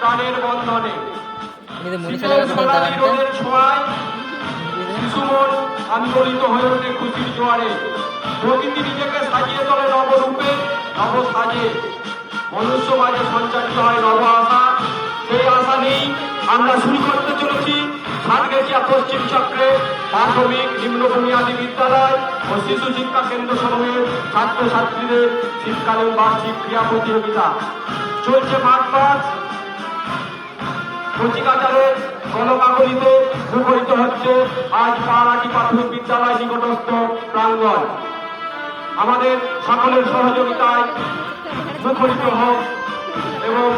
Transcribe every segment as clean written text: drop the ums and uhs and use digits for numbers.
প্রাণের বন্ধনে শীতের সোনালি রোদের ছোঁয়ায় শিশুমন আন্দোলিত হয়ে ওঠে খুশির জোয়ারে। প্রকৃতি নিজেকে সাজিয়ে তোলে নবরূপে নব সাজে, মনুষ্য মাঝে সঞ্চারিত হয় নব আশা। সেই আশা নিয়েই আমরা শুরু করতে চলেছি সাতগেছিয়া পশ্চিম চক্রে প্রাথমিক নিম্ন বুনিয়াদী বিদ্যালয় ও শিশু শিক্ষা কেন্দ্র সমূহের ছাত্রছাত্রীদের শীতকালীন বার্ষিক ক্রীড়া প্রতিযোগিতা চলছে। মাঠ পাস কচিকাচারের গণকাগলিতে মুখরিত হচ্ছে আজ পাড়াটি প্রাথমিক বিদ্যালয় নিকটস্থ প্রাঙ্গণ। আমাদের সকলের সহযোগিতায় মুখরিত হোক এবং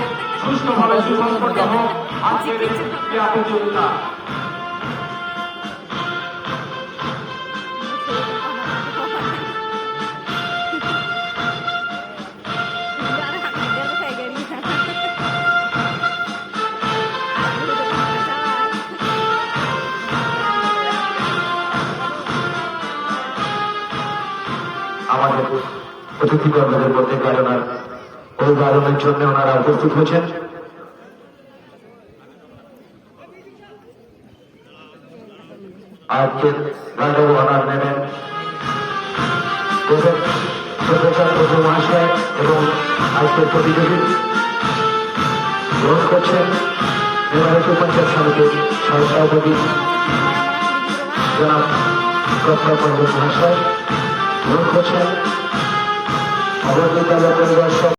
সুষ্ঠুভাবে সুসম্পন্ন হোক আজকের এই ক্রীড়া প্রতিযোগিতা। আমাদের অতিথিবর্গদের মধ্যে গায়নার ওই গায়নের জন্য ওনারা উপস্থিত হয়েছেন। আজকের গায়ক অনার নেবেন প্রফেসর প্রফুল মহাশয় এবং আজকের প্রতিযোগী গ্রহণ করছেন মেয়রের পঞ্চায়েত সমিতির সহসভাপতি জনাব ডক্টর প্রফুল মহাশয় গ্রহণ করছেন অবৈতনিক পরিদর্শক